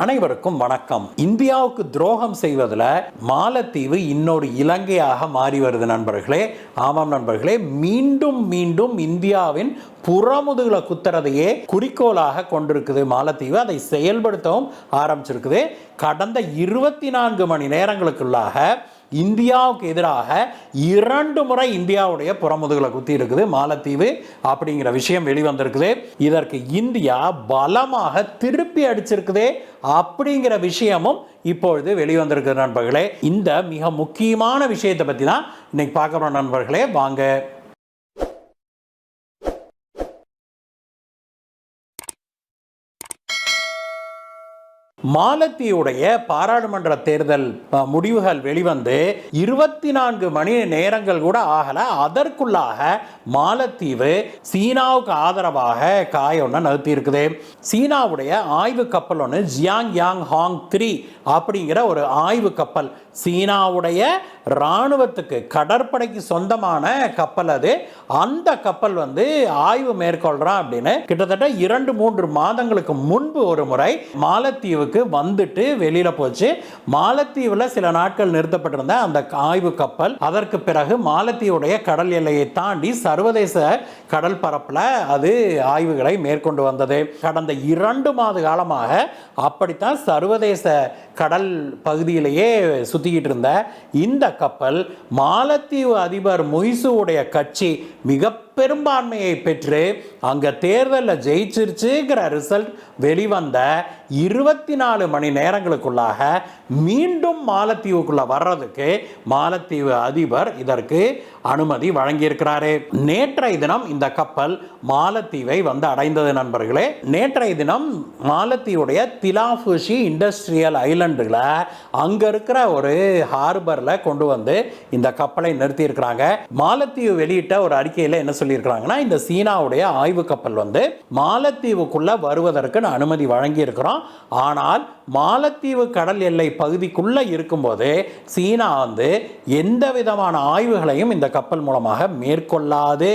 அனைவருக்கும் வணக்கம். இந்தியாவுக்கு துரோகம் செய்வதில் மாலத்தீவு இன்னொரு இலங்கையாக மாறி வருது நண்பர்களே. ஆமாம் நண்பர்களே, மீண்டும் மீண்டும் இந்தியாவின் புறமுதுகுல குத்துறதையே குறிக்கோளாக கொண்டிருக்குது மாலத்தீவு. அதை செயல்படுத்தவும் ஆரம்பிச்சிருக்குது. கடந்த 24 மணி நேரங்களுக்குள்ளாக இந்தியாவுக்கு எதிராக 2 முறை இந்தியாவுடைய புறமுதுகுல குத்தி இருக்குது மாலத்தீவு அப்படிங்கிற விஷயம் வெளிவந்திருக்குது. இதற்கு இந்தியா பலமாக திருப்பி அடிச்சிருக்குது அப்படிங்கிற விஷயமும் இப்பொழுது வெளிவந்திருக்கு நண்பர்களே. இந்த மிக முக்கியமான விஷயத்தை பற்றி தான் இன்னைக்கு பார்க்குறோம் நண்பர்களே. வாங்க. மாலத்தீவுடைய பாராளுமன்ற தேர்தல் முடிவுகள் வெளிவந்து 24 மணி நேரங்கள் கூட ஆகல. அதற்குள்ளாக மாலத்தீவு சீனாவுக்கு ஆதரவாக காய் ஒன்று நகர்த்தி இருக்குது. சீனாவுடைய ஆய்வு கப்பல் ஒன்று ஜியாங் யாங் ஹாங் 3 அப்படிங்கிற ஒரு ஆய்வு கப்பல், சீனாவுடைய இராணுவத்துக்கு கடற்படைக்கு சொந்தமான கப்பல் அது. அந்த கப்பல் வந்து ஆய்வு மேற்கொள்றான் அப்படின்னு கிட்டத்தட்ட 2-3 மாதங்களுக்கு முன்பு ஒரு முறை மாலத்தீவுக்கு வந்துட்டு வெளியில போச்சு. மாலத்தீவுல சில நாட்கள் நிறுத்தப்பட்டிருந்த அந்த ஆய்வு கப்பல் அதற்கு பிறகு மாலத்தீவுடைய கடல் எல்லையை தாண்டி சர்வதேச கடல் பரப்புல அது ஆய்வுகளை மேற்கொண்டு வந்தது. கடந்த 2 மாத காலமாக அப்படித்தான் சர்வதேச கடல் பகுதியிலேயே சுத்திக்கிட்டு இருந்த இந்த கப்பல் மாலத்தீவு அதிபர் முய்சுவுடைய கட்சி மிக பெரும்பான்மையை பெற்று அங்க தேர்தலில் ஜெயிச்சிருச்சுங்கிற ரிசல்ட் வெளிவந்த 24 மணி நேரங்களுக்குள்ளாக மீண்டும் மாலத்தீவுக்குள்ள வர்றதுக்கு மாலத்தீவு அதிபர் இதற்கு அனுமதி வழங்கியிருக்கிறாரு. நேற்றைய தினம் இந்த கப்பல் மாலத்தீவை வந்து அடைந்தது நண்பர்களே. நேற்றைய தினம் மாலத்தீவுடைய திலாஃபுஷி இண்டஸ்ட்ரியல் ஐலண்டுல அங்க இருக்கிற ஒரு ஹார்பர்ல கொண்டு வந்து இந்த கப்பலை நிறுத்தி இருக்கிறாங்க. மாலத்தீவு வெளியிட்ட ஒரு அறிக்கையில் என்ன சொல்லியிருக்கிறாங்கன்னா, இந்த சீனாவுடைய ஆய்வு கப்பல் வந்து மாலத்தீவுக்குள்ள வருவதற்கு அனுமதி வழங்கி இருக்கிறோம். ஆனால் மாலத்தீவு கடல் எல்லை பகுதிக்குள்ள இருக்கும்போது சீனா வந்து எந்த விதமான ஆய்வுகளையும் இந்த கப்பல் மூலமாக மேற்கொள்ளாது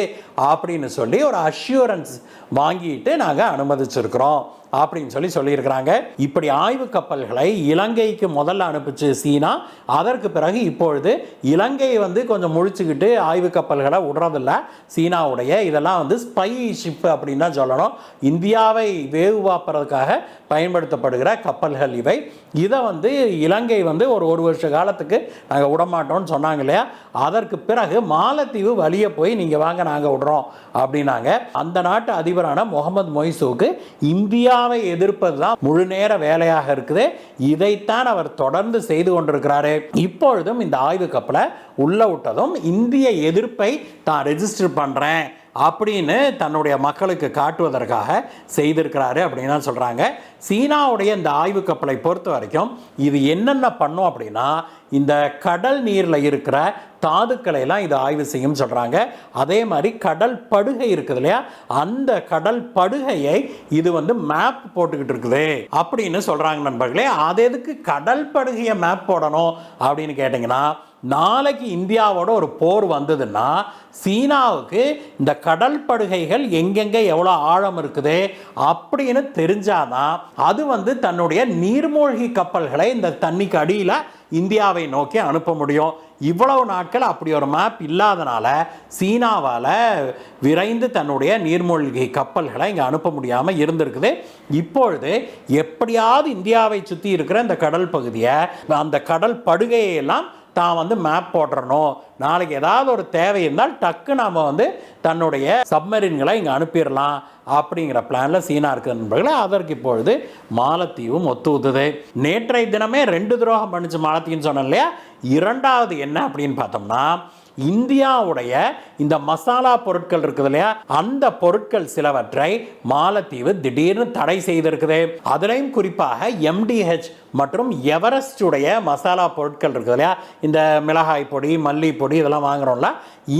அப்படின்னு சொல்லி ஒரு அஷ்யூரன்ஸ் வாங்கிட்டு நாங்கள் அனுமதிச்சிருக்கிறோம் அப்படின்னு சொல்லியிருக்கிறாங்க. இப்படி ஆய்வு கப்பல்களை இலங்கைக்கு முதல்ல அனுப்பிச்சு சீனா. அதற்கு பிறகு இப்பொழுது இலங்கை வந்து கொஞ்சம் முழிச்சுக்கிட்டு ஆய்வு கப்பல்களை விடுறதில்ல சீனாவுடைய. இதெல்லாம் வந்து ஸ்பை ஷிப் அப்படின்னு தான் சொல்லணும். இந்தியாவை வேவு பார்ப்பதற்காக பயன்படுத்தப்படுகிற கப்பல்கள் இவை. இதை வந்து இலங்கை வந்து ஒரு வருஷ காலத்துக்கு நாங்கள் விடமாட்டோம்னு சொன்னாங்க இல்லையா. அதற்கு பிறகு மாலத்தீவு வழியே போய் நீங்கள் வாங்க நாங்கள் விடுறோம் அப்படின்னாங்க. அந்த நாட்டு அதிபரான முகமது மொய்சுவுக்கு இந்தியாவை எதிர்ப்பது தான் முழு நேர வேலையாக இருக்குது. இதைத்தான் அவர் தொடர்ந்து செய்து கொண்டிருக்கிறாரு. இப்பொழுதும் இந்த ஆய்வு கப்பலை உள்ள விட்டதும் இந்திய எதிர்ப்பை தான் ரெஜிஸ்டர் பண்றேன் அப்படின்னு தன்னுடைய மக்களுக்கு காட்டுவதற்காக செய்திருக்கிறாரு அப்படின்னு தான் சொல்றாங்க. சீனாவுடைய இந்த ஆய்வு கப்பலை பொறுத்த வரைக்கும் இது என்னென்ன பண்ணும் அப்படின்னா, இந்த கடல் நீரில் இருக்கிற தாதுக்களை எல்லாம் இது ஆய்வு செய்யும் சொல்றாங்க. அதே மாதிரி கடல் படுகை இருக்குது இல்லையா, அந்த கடல் படுகையை இது வந்து மேப் போட்டுக்கிட்டு இருக்குது அப்படின்னு சொல்றாங்க நண்பர்களே. அது எதுக்கு கடல் படுகையை மேப் போடணும் அப்படின்னு கேட்டீங்கன்னா, நாளைக்கு இந்தியாவோட ஒரு போர் வந்ததுன்னா சீனாவுக்கு இந்த கடல் படுகைகள் எங்கெங்க எவ்வளோ ஆழம் இருக்குது அப்படின்னு தெரிஞ்சாதான் அது வந்து தன்னுடைய நீர்மூழ்கி கப்பல்களை இந்த தண்ணிக்கு அடியில் இந்தியாவை நோக்கி அனுப்ப முடியும். இவ்வளவு நாட்கள் அப்படி ஒரு மேப் இல்லாதனால சீனாவால் விரைந்து தன்னுடைய நீர்மூழ்கி கப்பல்களை இங்கே அனுப்ப முடியாமல் இருந்திருக்குது. இப்பொழுது எப்படியாவது இந்தியாவை சுற்றி இருக்கிற இந்த கடல் பகுதியை, அந்த கடல் படுகையெல்லாம் தான் வந்து மேப் போடுறணும். நாளைக்கு ஏதாவது ஒரு தேவை இருந்தால் டக்கு நாம் வந்து தன்னுடைய சப்மரீன்களை இங்கே அனுப்பிடலாம் அப்படிங்கிற பிளானில் சீனா இருக்குது நண்பர்களே. அதற்கு இப்பொழுது மாலத்தீவும் ஒத்துவுது. நேற்றைய தினமே 2 துரோகம் பண்ணிச்சு மாலத்தீவுன்னு சொன்னோம் இல்லையா. இரண்டாவது என்ன அப்படின்னு பார்த்தோம்னா, இந்தியாவுடைய இந்த மசாலா பொருட்கள் இருக்குது இல்லையா, அந்த பொருட்கள் சிலவற்றை மாலத்தீவு திடீர்னு தடை செய்திருக்குது. அதுலேயும் குறிப்பாக MDH மற்றும் எவரெஸ்ட் உடைய மசாலா பொருட்கள் இருக்குது இல்லையா, இந்த மிளகாய் பொடி, மல்லி பொடி இதெல்லாம் வாங்குறோம்ல,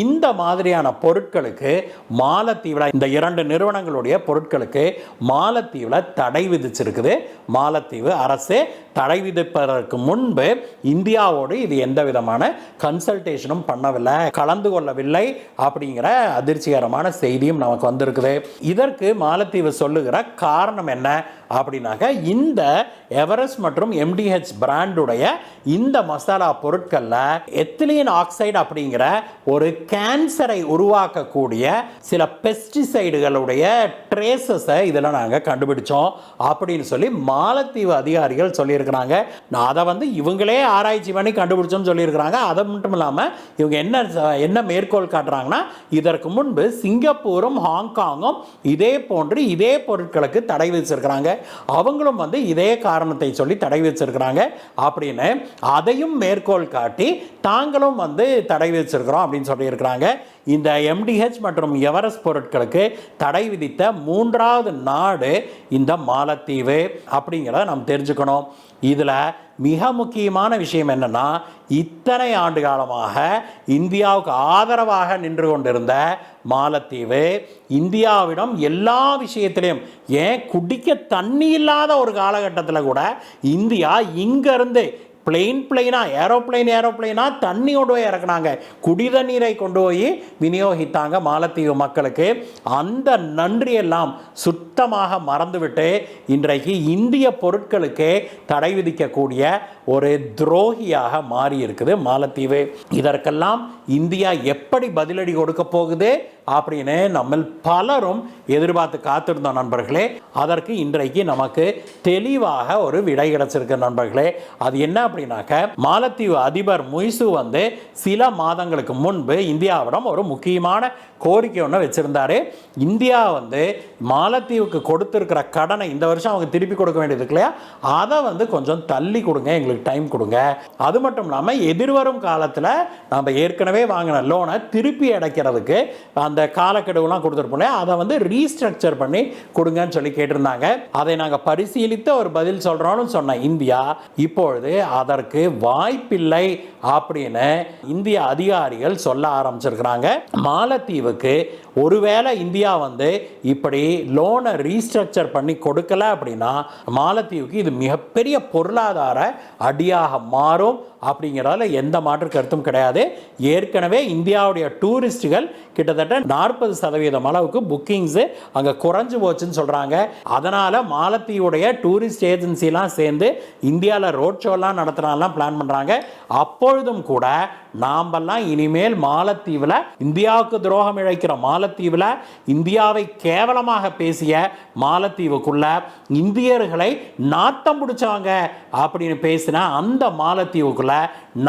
இந்த மாதிரியான பொருட்களுக்கு மாலத்தீவில் இந்த 2 நிறுவனங்களுடைய பொருட்களுக்கு மாலத்தீவில் தடை விதிச்சிருக்குது மாலத்தீவு அரசு. தடை விதிப்பதற்கு முன்பு இந்தியாவோடு இது எந்த விதமான கன்சல்டேஷனும் பண்ணவில்லை, கலந்து கொள்ளவில்லை அப்படிங்கிற அதிர்ச்சிகரமான செய்தியும் நமக்கு வந்திருக்குது. இதற்கு மாலத்தீவு சொல்லுகிற காரணம் என்ன அப்படின்னாக்க இந்த எவரெஸ்ட் மற்றும் MDH பிராண்டுடைய இந்த மசாலா பொருட்களில் எத்திலீன் ஆக்சைடு அப்படிங்கிற ஒரு கேன்சரை உருவாக்கக்கூடிய சில பெஸ்டிசைடுகளுடைய ட்ரேசஸை இதில் நாங்கள் கண்டுபிடிச்சோம் அப்படின்னு சொல்லி மாலத்தீவு அதிகாரிகள் சொல்லியிருக்கிறாங்க. அதை வந்து இவங்களே ஆராய்ச்சி பண்ணி கண்டுபிடிச்சோம்னு சொல்லியிருக்கிறாங்க. அது மட்டும் இல்லாமல் இவங்க என்ன மேற்கோள் காட்டுறாங்கன்னா, இதற்கு முன்பு சிங்கப்பூரும் ஹாங்காங்கும் இதே பொருட்களுக்கு தடை விதிச்சிருக்கிறாங்க, அவங்களும் வந்து இதே காரணத்தை சொல்லி தடை விதிச்சிருக்கிறாங்க அப்படின்னு அதையும் மேற்கோள் காட்டி தாங்களும் வந்து தடை விதிச்சிருக்கிறோம் அப்படின்னு சொல்லியிருக்கிறாங்க. இந்த MDH மற்றும் எவரெஸ்ட் பொருட்களுக்கு தடை விதித்த 3வது நாடு இந்த மாலத்தீவு அப்படிங்கிறத நாம் தெரிஞ்சுக்கணும். இதில் மிக முக்கியமான விஷயம் என்னன்னா, இத்தனை ஆண்டு காலமாக இந்தியாவுக்கு ஆதரவாக நின்று கொண்டிருந்த மாலத்தீவு இந்தியாவிடம் எல்லா விஷயத்திலையும், ஏன் குடிக்க தண்ணி இல்லாத ஒரு காலகட்டத்தில் கூட இந்தியா இங்கிருந்து ஏரோப்ளைனா தண்ணியோடு போய் இறக்குனாங்க, குடித நீரை கொண்டு போய் விநியோகித்தாங்க மாலத்தீவு மக்களுக்கு. அந்த நன்றியெல்லாம் சுத்தமாக மறந்துவிட்டு இன்றைக்கு இந்திய பொருட்களுக்கு தடை விதிக்கக்கூடிய ஒரு துரோகியாக மாறி இருக்குது மாலத்தீவு. இதற்கெல்லாம் இந்தியா எப்படி பதிலடி கொடுக்க போகுது அப்படின்னு நம்ம பலரும் எதிர்பார்த்து காத்திருந்தோம் நண்பர்களே. அதற்கு இன்றைக்கு நமக்கு தெளிவாக ஒரு விடை கிடைச்சிருக்கு நண்பர்களே. அது என்ன அப்படின்னாக்க, மாலத்தீவு அதிபர் முய்சு வந்து சில மாதங்களுக்கு முன்பு இந்தியாவிடம் ஒரு முக்கியமான கோரிக்கை ஒன்று வச்சிருந்தாரு. இந்தியா வந்து மாலத்தீவுக்கு கொடுத்திருக்கிற கடனை இந்த வருஷம் அவங்க திருப்பி கொடுக்க வேண்டியது இல்லையா, அதை வந்து கொஞ்சம் தள்ளி கொடுங்க, எங்களுக்கு டைம் கொடுங்க. அது மட்டும் இல்லாமல் எதிர்வரும் காலத்தில் நம்ம ஏற்கனவே வாங்கின லோனை திருப்பி அடைக்கிறதுக்கு அந்த காலக்கெடுவெல்லாம் கொடுத்துருப்போம், அதை வந்து ரீஸ்ட்ரக்சர் பண்ணி கொடுங்கன்னு சொல்லி கேட்டிருந்தாங்க. அதை நாங்கள் பரிசீலித்து ஒரு பதில் சொல்கிறோன்னு சொன்ன இந்தியா இப்பொழுது அதற்கு வாய்ப்பில்லை அப்படின்னு இந்திய அதிகாரிகள் சொல்ல ஆரம்பிச்சிருக்கிறாங்க. மாலத்தீவுக்கு ஒருவேளை இந்தியா வந்து இப்படி லோனை ரீஸ்ட்ரக்சர் பண்ணி கொடுக்கல அப்படின்னா மாலத்தீவுக்கு இது மிகப்பெரிய பொருளாதார அடியாக மாறும் அப்படிங்கிறதால எந்த மாற்று கருத்தும் கிடையாது. ஏற்கனவே இந்தியாவுடைய டூரிஸ்டுகள் கிட்டத்தட்ட 40% அளவுக்கு புக்கிங்ஸ் அங்கே குறைஞ்சு போச்சுன்னு சொல்கிறாங்க. அதனால் மாலத்தீவுடைய டூரிஸ்ட் ஏஜென்சிலாம் சேர்ந்து இந்தியாவில் ரோட் ஷோலாம் நடத்துகிறாலாம் பிளான் பண்ணுறாங்க. அப்பொழுதும் கூட நாமெல்லாம் இனிமேல் மாலத்தீவில் இந்தியாவுக்கு துரோகம் இழைக்கிற மாலத்தீவில் இந்தியாவை கேவலமாக பேசிய மாலத்தீவுக்குள்ள இந்தியர்களை நாட்டம் பிடிச்சவங்க அப்படின்னு பேசின அந்த மாலத்தீவுக்குள்ள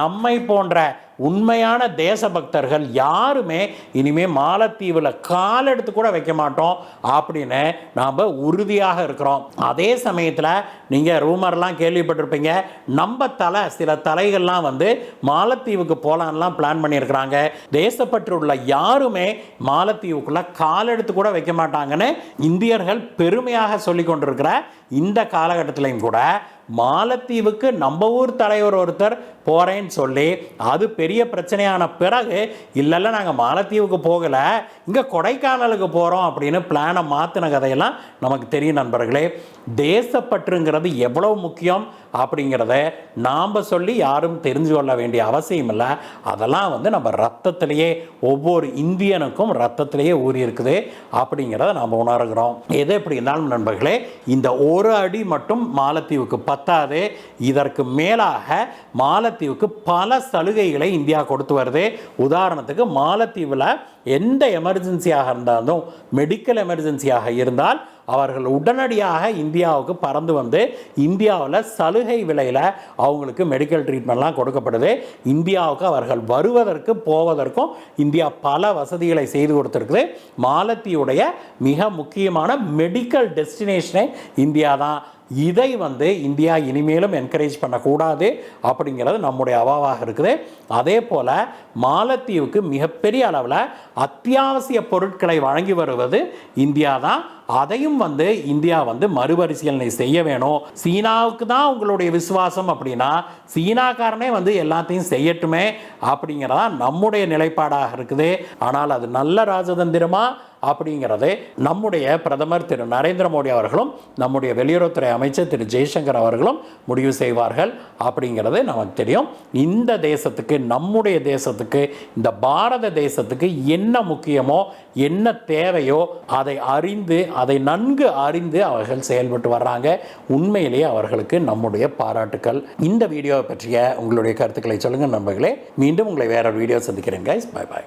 நம்மை போன்ற உண்மையான தேசபக்தர்கள் யாருமே இனிமேல் மாலத்தீவில் கால் எடுத்து கூட வைக்க மாட்டோம் அப்படின்னு நாம் உறுதியாக இருக்கிறோம். அதே சமயத்தில் நீங்கள் ரூமர்லாம் கேள்விப்பட்டிருப்பீங்க, நம்ம சில தலைகள்லாம் வந்து மாலத்தீவுக்கு போகலான்லாம் பிளான் பண்ணியிருக்கிறாங்க. தேசப்பற்று உள்ள யாருமே மாலத்தீவுக்குள்ள கால் எடுத்து கூட வைக்க மாட்டாங்கன்னு இந்தியர்கள் பெருமையாக சொல்லி கொண்டிருக்கிற இந்த காலகட்டத்திலையும் கூட மாலத்தீவுக்கு நம்ம ஊர் தலைவர் ஒருத்தர் போகிறேன்னு சொல்லி அது பெரிய பிரச்சனையான பிறகு இல்லைல்ல நாங்கள் மாலத்தீவுக்கு போகலை, இங்கே கொடைக்கானலுக்கு போகிறோம் அப்படின்னு பிளானை மாற்றின கதையெல்லாம் நமக்கு தெரியும் நண்பர்களே. தேசப்பற்றுங்கிறது எவ்வளவு முக்கியம் அப்படிங்கிறத நாம் சொல்லி யாரும் தெரிஞ்சு கொள்ள வேண்டிய அவசியம் இல்லை. அதெல்லாம் வந்து நம்ம ரத்தத்திலேயே, ஒவ்வொரு இந்தியனுக்கும் ரத்தத்திலேயே ஊறி இருக்குது அப்படிங்கிறத நாம் உணர்கிறோம். எது எப்படி இருந்தாலும் நண்பர்களே, இந்த ஒரு அடி மட்டும் மாலத்தீவுக்கு பத்தாது. இதற்கு மேலாக மாலத்தீவுக்கு பல சலுகைகளை இந்தியா கொடுத்து வருது. உதாரணத்துக்கு மாலத்தீவில் எந்த எமர்ஜென்சியாக இருந்தாலும், மெடிக்கல் எமர்ஜென்சியாக இருந்தால் அவர்கள் உடனடியாக இந்தியாவுக்கு பறந்து வந்து இந்தியாவில் சலுகை விலையில் அவங்களுக்கு மெடிக்கல் ட்ரீட்மெண்ட்லாம் கொடுக்கப்படுது. இந்தியாவுக்கு அவர்கள் வருவதற்கு போவதற்கும் இந்தியா பல வசதிகளை செய்து கொடுத்துருக்குது. மாலத்தீவுடைய மிக முக்கியமான மெடிக்கல் டெஸ்டினேஷனே இந்தியா தான். இதை வந்து இந்தியா இனிமேலும் என்கரேஜ் பண்ணக்கூடாது அப்படிங்கிறது நம்முடைய அவாவாக இருக்குது. அதே போல் மாலத்தீவுக்கு மிகப்பெரிய அளவில் அத்தியாவசிய பொருட்களை வழங்கி வருவது இந்தியா தான். அதையும் வந்து இந்தியா வந்து மறுபரிசீலனை செய்ய வேணும். சீனாவுக்கு தான் உங்களுடைய விசுவாசம் அப்படின்னா சீனாக்காரனே வந்து எல்லாத்தையும் செய்யட்டுமே அப்படிங்கிறதா நம்முடைய நிலைப்பாடாக இருக்குது. ஆனால் அது நல்ல ராஜதந்திரமா அப்படிங்கிறது நம்முடைய பிரதமர் திரு நரேந்திர மோடி அவர்களும் நம்முடைய வெளியுறவுத்துறை அமைச்சர் திரு ஜெய்சங்கர் அவர்களும் முடிவு செய்வார்கள் அப்படிங்கிறது நமக்கு தெரியும். இந்த தேசத்துக்கு, நம்முடைய தேசத்துக்கு, இந்த பாரத தேசத்துக்கு என்ன முக்கியமோ, என்ன தேவையோ அதை அறிந்து, அதை நன்கு அறிந்து அவர்கள் செயல்பட்டு வர்றாங்க. உண்மையிலேயே அவர்களுக்கு நம்முடைய பாராட்டுக்கள். இந்த வீடியோவை பற்றிய உங்களுடைய கருத்துக்களை சொல்லுங்கள் நண்பர்களே. மீண்டும் உங்களை வேற ஒரு வீடியோ சந்திக்கிறேன் கைஸ். Bye bye.